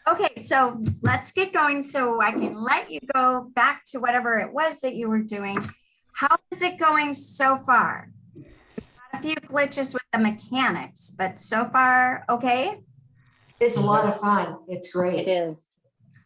Okay, so let's get going so I can let you go back to whatever it was that you were doing. How is it going so far? Had a few glitches with the mechanics, but so far, okay? It's a lot of fun. It's great. It is.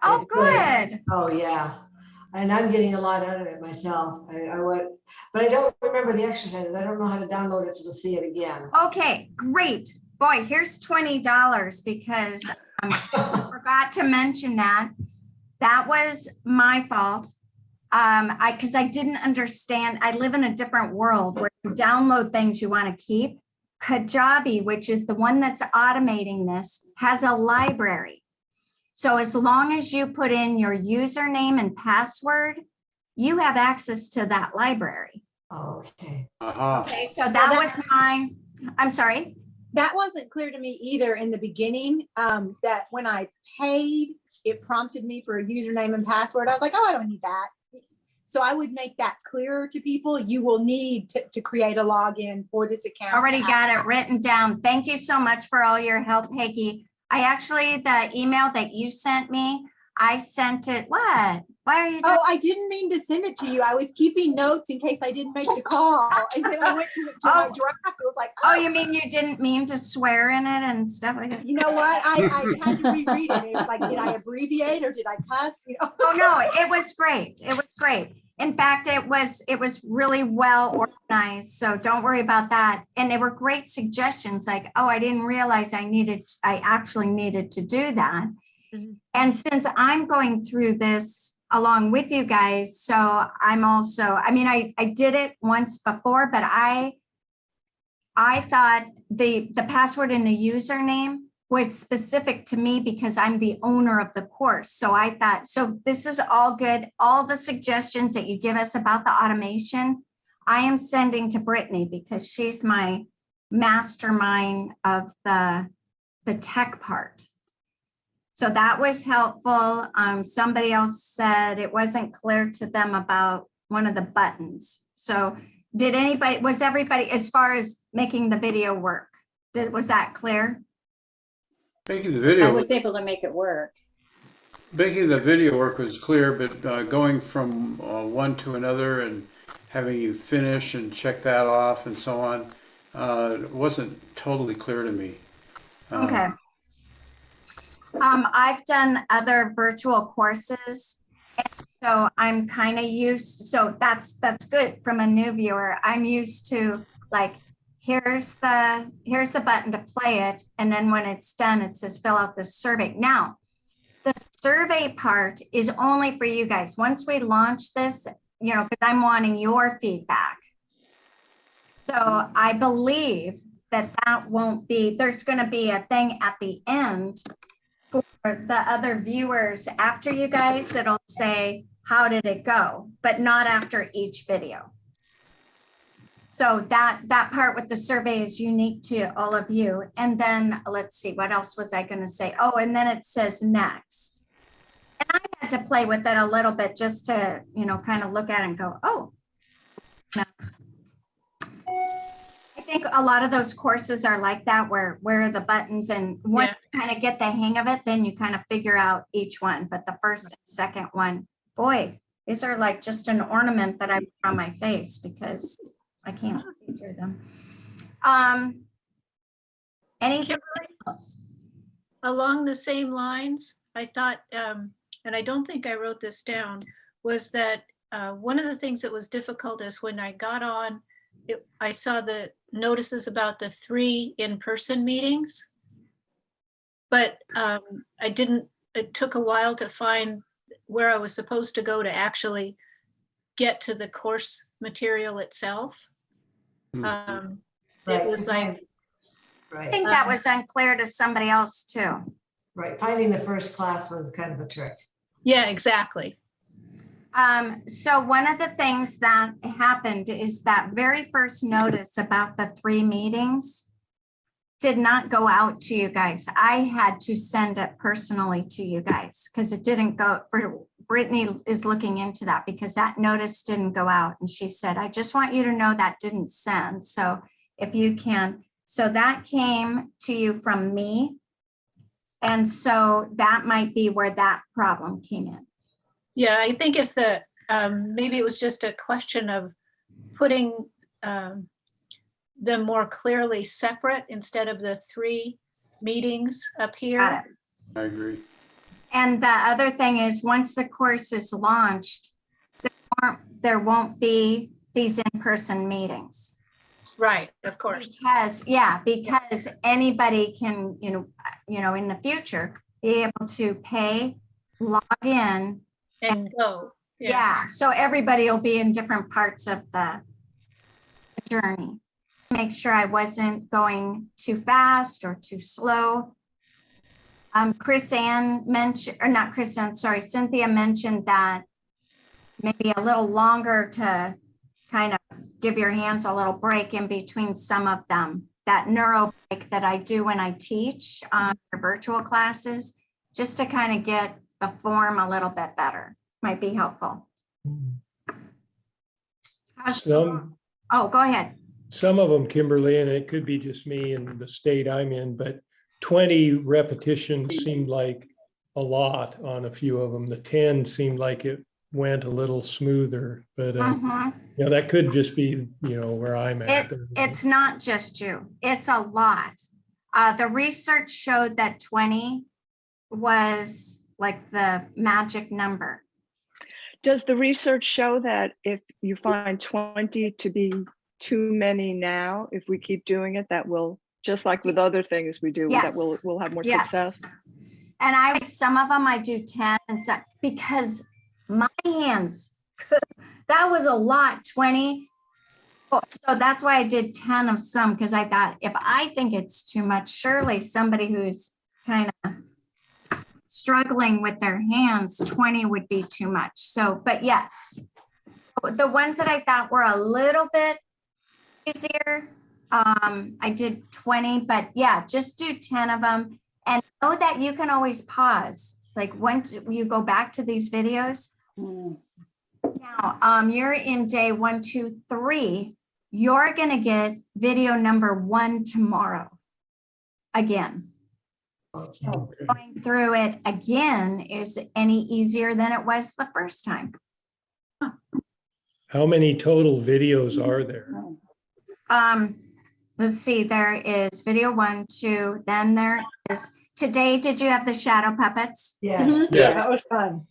Oh, It's great. good. Oh, yeah. And I'm getting a lot out of it myself. But I don't remember the exercises. I don't know how to download it to see it again. Okay, great. Boy, here's $20 because I forgot to mention that. That was my fault. Because I didn't understand. I live in a different world where you download things you want to keep. Kajabi, which is the one that's automating this, has a library. So as long as you put in your username and password, you have access to that library. Okay. Okay, so that was I'm sorry. That wasn't clear to me either in the beginning, that when I paid, it prompted me for a username and password. I was like, oh, I don't need that. So I would make that clearer to people. You will need to create a login for this account. Already got it written down. Thank you so much for all your help, Peggy. I actually, the email that you sent me, I sent it, what? Why are you doing? Oh, I didn't mean to send it to you. I was keeping notes in case I didn't make the call. And then I went to my draft. It was like, oh, you mean you didn't mean to swear in it and stuff like that? You know what? I had to reread it. It was like, did I abbreviate or did I cuss? You know? Oh, no, it was great. It was great. In fact, it was really well organized. So don't worry about that. And they were great suggestions like, oh, I didn't realize I actually needed to do that. Mm-hmm. And since I'm going through this along with you guys, so I'm also, I mean, I did it once before, but I thought the password and the username was specific to me because I'm the owner of the course. So I thought, so this is all good. All the suggestions that you give us about the automation, I am sending to Brittany because she's my mastermind of the tech part. So that was helpful. Somebody else said it wasn't clear to them about one of the buttons. So was everybody, as far as making the video work, was that clear? Making the video, I was able to make it work. making the video work was clear, but going from one to another and having you finish and check that off and so on, it wasn't totally clear to me. Okay. I've done other virtual courses, and so I'm kind of used. So that's good from a new viewer. I'm used to like, here's the button to play it, and then when it's done, it says fill out this survey. Now, the survey part is only for you guys. Once we launch this, you know, because I'm wanting your feedback. So I believe that won't be. There's going to be a thing at the end for the other viewers after you guys that'll say, how did it go? But not after each video. So that part with the survey is unique to all of you. And then let's see, what else was I going to say? Oh, and then it says next. And I had to play with it a little bit just to, you know, kind of look at it and go, oh. No. I think a lot of those courses are like that, where are the buttons, and once you kind of get the hang of it, then you kind of figure out each one. But the first and second one, boy, these are like just an ornament that I put on my face because I can't see through them. Anything else? Along the same lines, I thought, and I don't think I wrote this down, was that one of the things that was difficult is when I got on, I saw the notices about the 3 in-person meetings, but it took a while to find where I was supposed to go to actually get to the course material itself. Right. It was like, I think that was unclear to somebody else too. Right. Finding the first class was kind of a trick. yeah, exactly. So one of the things that happened is that very first notice about the 3 meetings did not go out to you guys. I had to send it personally to you guys because it didn't go. Brittany is looking into that because that notice didn't go out. And she said, I just want you to know that didn't send. So if you can, so that came to you from me. And so that might be where that problem came in. Yeah, I think if maybe it was just a question of putting them more clearly separate instead of the 3 meetings up Got here. it. I agree. And the other thing is, once the course is launched, there won't be these in-person meetings. Right, of course. Because anybody can, in the future, be able to pay, log in. And go. Yeah, so everybody will be in different parts of the journey. Make sure I wasn't going too fast or too slow. Cynthia mentioned that maybe a little longer to kind of give your hands a little break in between some of them. That neuro break that I do when I teach for virtual classes, just to kind of get the form a little bit better, might be helpful. Oh, go ahead. Some of them, Kimberly, and it could be just me and the state I'm in, but 20 repetitions seemed like a lot on a few of them. The 10 seemed like it went a little smoother, but that could just be, where I'm at. It's not just you, it's a lot. The research showed that 20 was like the magic number. Does the research show that if you find 20 to be too many now, if we keep doing it, that will, just like with other things we do, that we'll have more success? And some of them I do 10 and so, because my hands, that was a lot, 20. So that's why I did 10 of some, because I thought if I think it's too much, surely somebody who's kind of struggling with their hands, 20 would be too much. So, but yes, the ones that I thought were a little bit easier, I did 20, but yeah, just do 10 of them. And know that you can always pause. Like once you go back to these videos, now you're in day 1, 2, 3. You're going to get video number 1 tomorrow again. So going through it again is any easier than it was the first time. How many total videos are there? Let's see, there is video 1, 2, then there is today. Did you have the shadow puppets? Yes, Yeah. that was fun.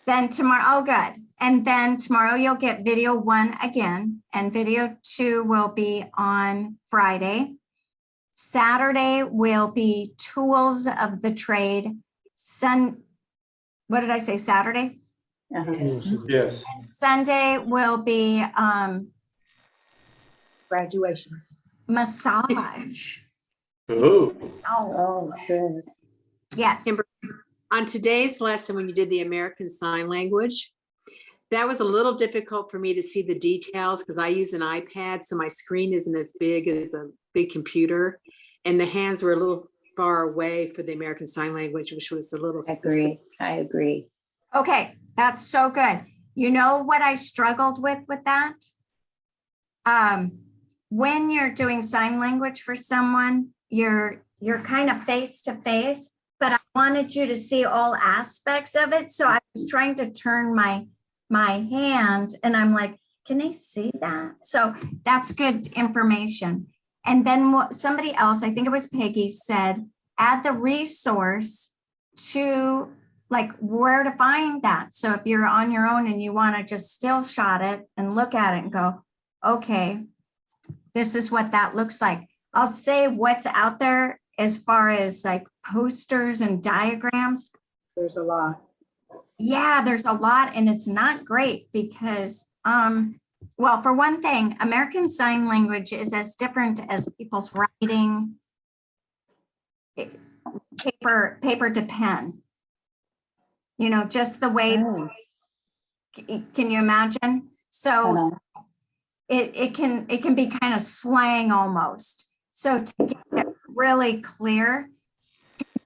Then tomorrow, oh good. And then tomorrow you'll get video 1 again, and video 2 will be on Friday. Saturday will be tools of the trade. What did I say, Saturday? Yes. And Sunday will be Graduation. massage. Oh, Oh, good. yes. Kimber, on today's lesson, when you did the American Sign Language, that was a little difficult for me to see the details because I use an iPad, so my screen isn't as big as a big computer, and the hands were a little far away for the American Sign Language, which was a little specific. I agree. Okay, that's so good. You know what I struggled with that? When you're doing sign language for someone, you're kind of face to face, but I wanted you to see all aspects of it. So I was trying to turn my hand and I'm like, can they see that? So that's good information. And then somebody else, I think it was Peggy, said, add the resource to like where to find that. So if you're on your own and you want to just still shot it and look at it and go, okay, this is what that looks like. I'll say what's out there as far as like posters and diagrams. There's a lot. Yeah, there's a lot, and it's not great because, well, for one thing, American Sign Language is as different as people's writing, paper to pen. You know, just the way, can you imagine? So it can be kind of slang almost. So to get it really clear,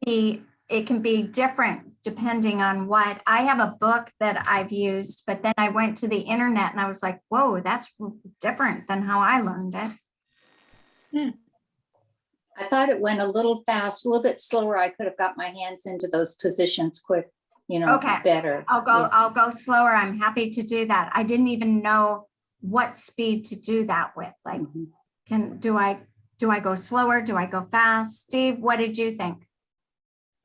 it can be different depending on what. I have a book that I've used, but then I went to the internet and I was like, whoa, that's different than how I learned it. I thought it went a little fast, a little bit slower. I could have got my hands into those positions quick, Okay. better. I'll go slower. I'm happy to do that. I didn't even know what speed to do that with. Like, do I go slower? Do I go fast? Steve, what did you think?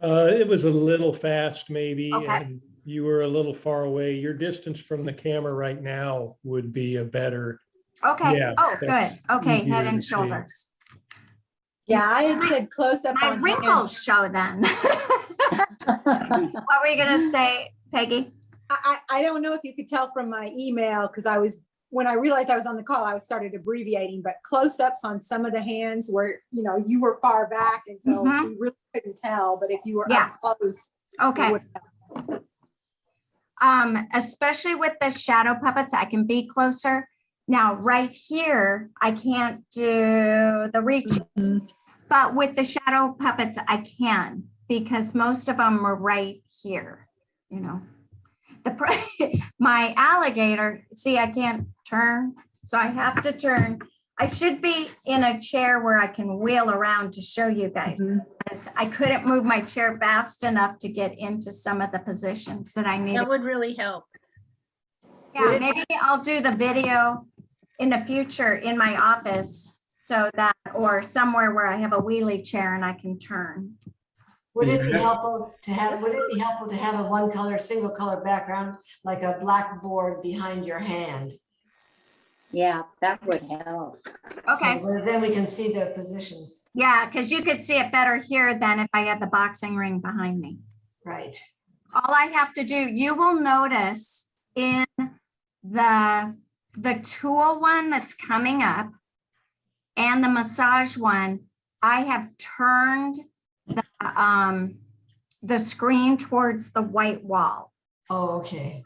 It was a little fast maybe, Okay. and you were a little far away. Your distance from the camera right now would be a better. Okay. Yeah, Oh, that's good. Okay. easier Head to and see. shoulders. Yeah, I had said close up My on hands. wrinkles show then. What were you going to say, Peggy? I don't know if you could tell from my email, because when I realized I was on the call, I started abbreviating, but close-ups on some of the hands where, you were far back, and so we really couldn't tell, but if you were up close. Okay. it would- Especially with the shadow puppets, I can be closer. Now, right here, I can't do the reaches, but with the shadow puppets, I can, because most of them were right here, my alligator, see, I can't turn, so I have to turn. I should be in a chair where I can wheel around to show you guys. Because I couldn't move my chair fast enough to get into some of the positions that I needed. That would really help. Yeah, maybe I'll do the video in the future in my office, so that, or somewhere where I have a wheelie chair and I can turn. Would it be helpful to have a one color, single color background, like a blackboard behind your hand? Yeah, that would help. Okay. So then we can see the positions. Yeah, because you could see it better here than if I had the boxing ring behind me. Right. All I have to do, you will notice in the tool one that's coming up and the massage one, I have turned the screen towards the white wall. Oh, okay.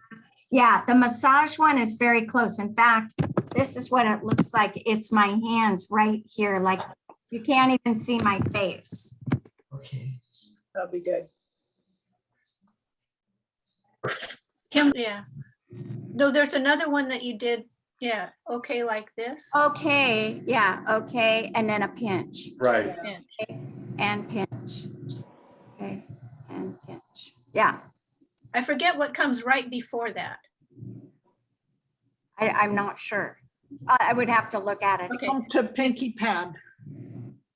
Yeah, the massage one is very close. In fact, this is what it looks like. It's my hands right here. Like, you can't even see my face. Okay. That'll be good. Yeah. No, there's another one that you did. Yeah. Okay. Like this. Okay, yeah, okay, and then a pinch. Right. And pinch. Okay, and pinch. Yeah, I forget what comes right before that. I'm not sure. I would have to look at it. Okay. Come to pinky pad.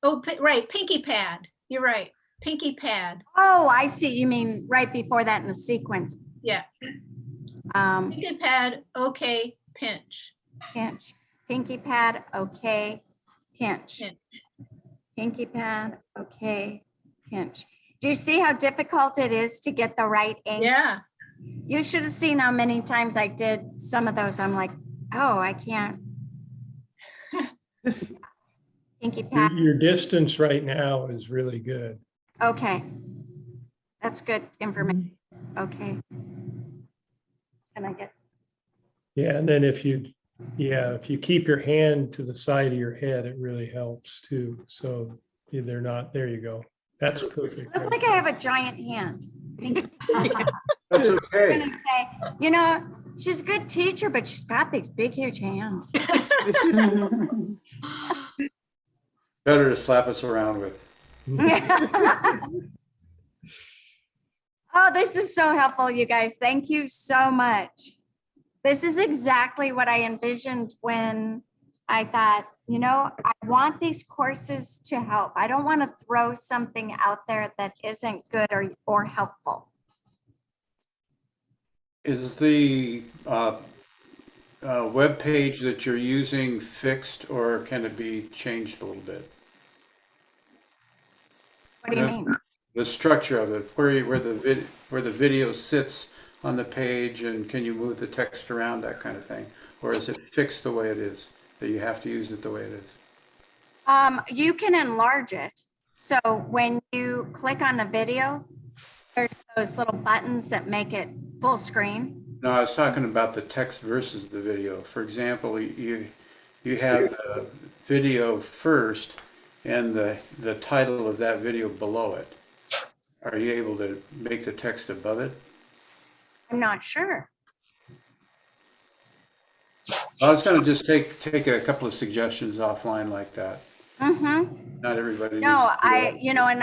Oh, right. Pinky pad. You're right. Pinky pad. Oh, I see. You mean right before that in the sequence. Yeah. Pinky pad. Okay. Pinch. Pinch. Pinky pad, okay, pinch. Pinch. Pinky pad, okay, pinch. Do you see how difficult it is to get the right angle? Yeah. You should have seen how many times I did some of those. I'm like, oh, I can't. Pinky pad, Your distance right now is really good. okay. That's good information. Okay. Can I get? Yeah, and then if you keep your hand to the side of your head, it really helps too. So they're not, there you go. That's perfect. I think I have a giant hand. That's I'm okay. gonna say, she's a good teacher, but she's got these big, huge hands. Better to slap us around with. Oh, this is so helpful, you guys. Thank you so much. This is exactly what I envisioned when I thought, I want these courses to help. I don't want to throw something out there that isn't good or helpful. Is the web page that you're using fixed, or can it be changed a little bit? What do you mean? The structure of it, where the video sits on the page, and can you move the text around, that kind of thing? Or is it fixed the way it is, that you have to use it the way it is? You can enlarge it. So when you click on the video, there's those little buttons that make it full screen. No, I was talking about the text versus the video. For example, you have the video first and the title of that video below it. Are you able to make the text above it? I'm not sure. I was going to just take a couple of suggestions offline like that. Mm-hmm. not everybody. needs No, to do that. and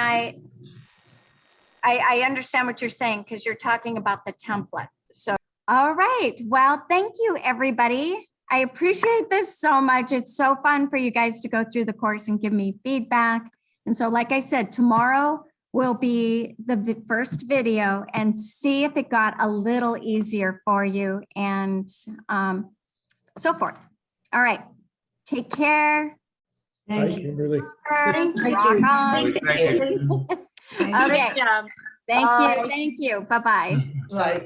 I understand what you're saying because you're talking about the template. So, all right. Well, thank you, everybody. I appreciate this so much. It's so fun for you guys to go through the course and give me feedback. And so, like I said, tomorrow will be the first video and see if it got a little easier for you and so forth. All right. Take care. Hi, Thank you. Kimberly. Thank you. Rock on. Thank you. Okay. Great job. Thank Bye. you. Thank you. Bye-bye. Right.